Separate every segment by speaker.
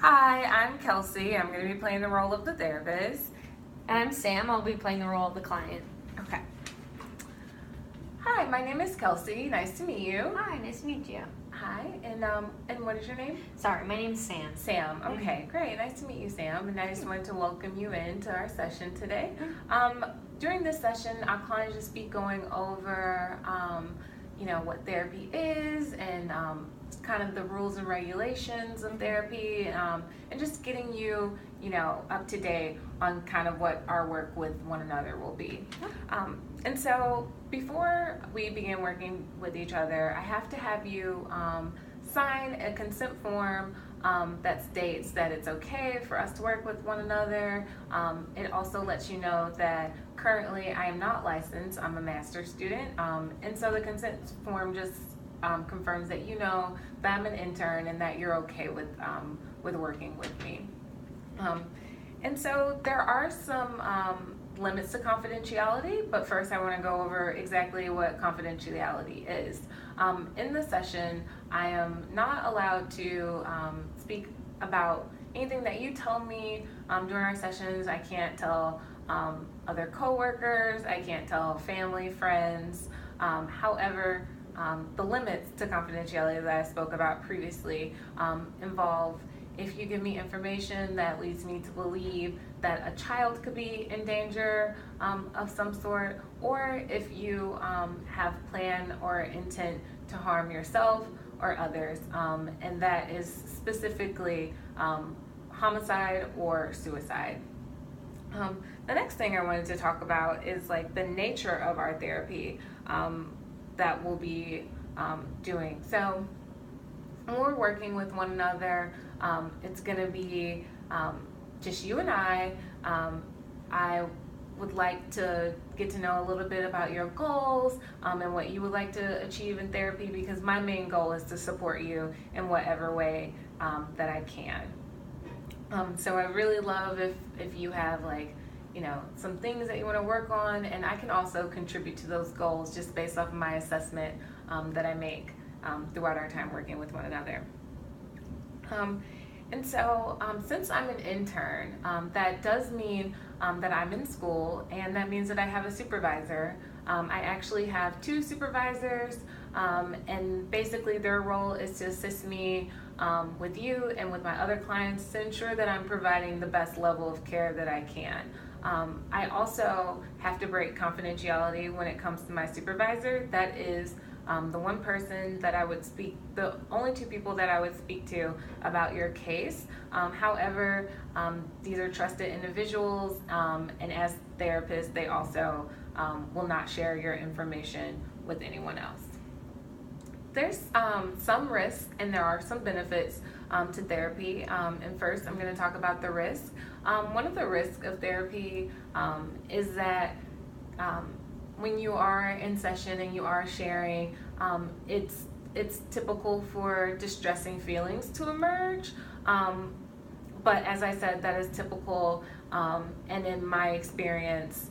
Speaker 1: Hi, I'm Kelsey. I'm going to be playing the role of the therapist.
Speaker 2: And I'm Sam. I'll be playing the role of the client.
Speaker 1: Okay. Hi, my name is Kelsey. Nice to meet you.
Speaker 2: Hi, nice to meet you.
Speaker 1: Hi, and what is your name?
Speaker 2: Sorry, my name's Sam.
Speaker 1: Sam. Okay, great. Nice to meet you, Sam. And I just wanted to welcome you into our session today. During this session, I'll kind of just be going over, what therapy is and kind of the rules and regulations of therapy, and just getting you, up to date on kind of what our work with one another will be. And so before we begin working with each other, I have to have you sign a consent form that states that it's okay for us to work with one another. It also lets you know that currently I am not licensed. I'm a master's student. And so the consent form just confirms that you know that I'm an intern and that you're okay with working with me. And so there are some limits to confidentiality, but first I want to go over exactly what confidentiality is. In this session, I am not allowed to speak about anything that you tell me during our sessions. I can't tell other coworkers, I can't tell family, friends. However, the limits to confidentiality that I spoke about previously involve if you give me information that leads me to believe that a child could be in danger of some sort, or if you have plan or intent to harm yourself or others, and that is specifically homicide or suicide. The next thing I wanted to talk about is like the nature of our therapy that we'll be doing. So when we're working with one another, it's going to be just you and I. I would like to get to know a little bit about your goals and what you would like to achieve in therapy, because my main goal is to support you in whatever way that I can. So I really love if you have some things that you want to work on, and I can also contribute to those goals just based off of my assessment that I make throughout our time working with one another. And so since I'm an intern, that does mean that I'm in school, and that means that I have a supervisor. I actually have two supervisors, and basically their role is to assist me with you and with my other clients to ensure that I'm providing the best level of care that I can. I also have to break confidentiality when it comes to my supervisor. That is the one person that I would speak, the only two people that I would speak to about your case. However, these are trusted individuals, and as therapists, they also will not share your information with anyone else. There's some risk and there are some benefits to therapy. And first, I'm going to talk about the risk. One of the risks of therapy is that when you are in session and you are sharing, it's typical for distressing feelings to emerge. But as I said, that is typical, and in my experience,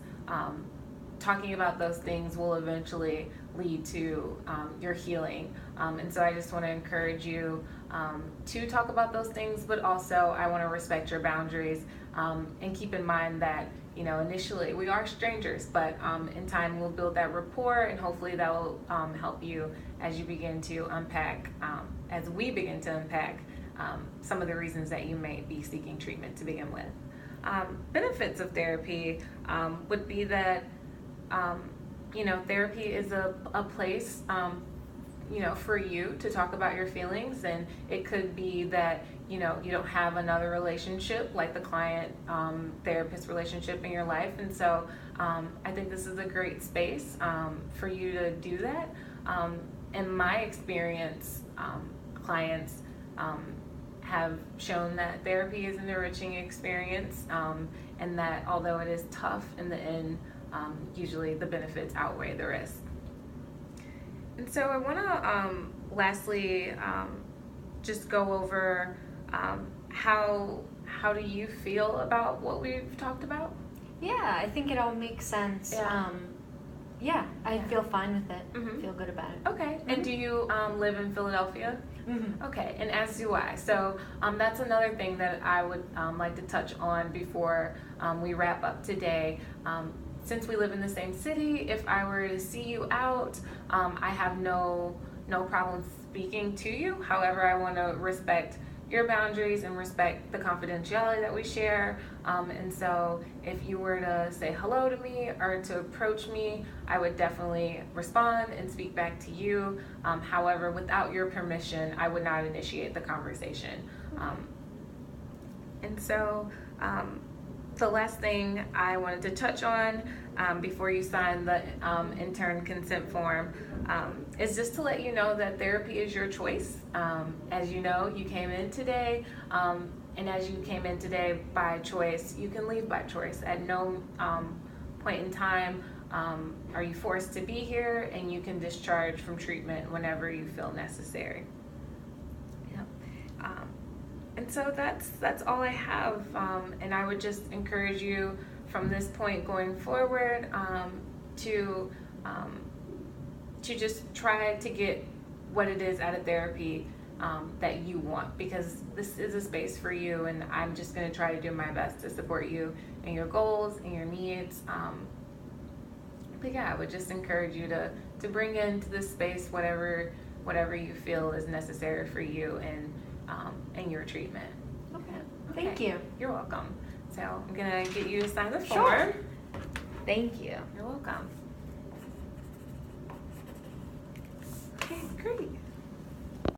Speaker 1: talking about those things will eventually lead to your healing. And so I just want to encourage you to talk about those things, but also I want to respect your boundaries and keep in mind that initially we are strangers, but in time we'll build that rapport, and hopefully that will help you as you begin to unpack, as we begin to unpack some of the reasons that you may be seeking treatment to begin with. Benefits of therapy would be that therapy is a place for you to talk about your feelings, and it could be that you don't have another relationship like the client therapist relationship in your life, and so I think this is a great space for you to do that. In my experience, clients have shown that therapy is an enriching experience, and that although it is tough in the end, usually the benefits outweigh the risk. And so I want to lastly just go over how do you feel about what we've talked about?
Speaker 2: Yeah, I think it all makes sense. I feel fine with it.
Speaker 1: Mhm.
Speaker 2: Feel good about it.
Speaker 1: Okay. And do you live in Philadelphia?
Speaker 2: Mm-hmm.
Speaker 1: Okay, and as do I. So that's another thing that I would like to touch on before we wrap up today. Since we live in the same city, if I were to see you out, I have no problem speaking to you. However, I want to respect your boundaries and respect the confidentiality that we share. And so if you were to say hello to me or to approach me, I would definitely respond and speak back to you. However, without your permission, I would not initiate the conversation. And so the last thing I wanted to touch on before you sign the intern consent form is just to let you know that therapy is your choice. As you know, you came in today, and as you came in today by choice, you can leave by choice. At no point in time are you forced to be here, and you can discharge from treatment whenever you feel necessary. And so that's all I have, and I would just encourage you from this point going forward to just try to get what it is out of therapy that you want, because this is a space for you, and I'm just going to try to do my best to support you and your goals and your needs. But yeah, I would just encourage you to bring into this space whatever you feel is necessary for you and your treatment.
Speaker 2: Okay. Thank you.
Speaker 1: You're welcome. So I'm gonna get you to sign the form.
Speaker 2: Sure. Thank you.
Speaker 1: You're welcome. Okay, great.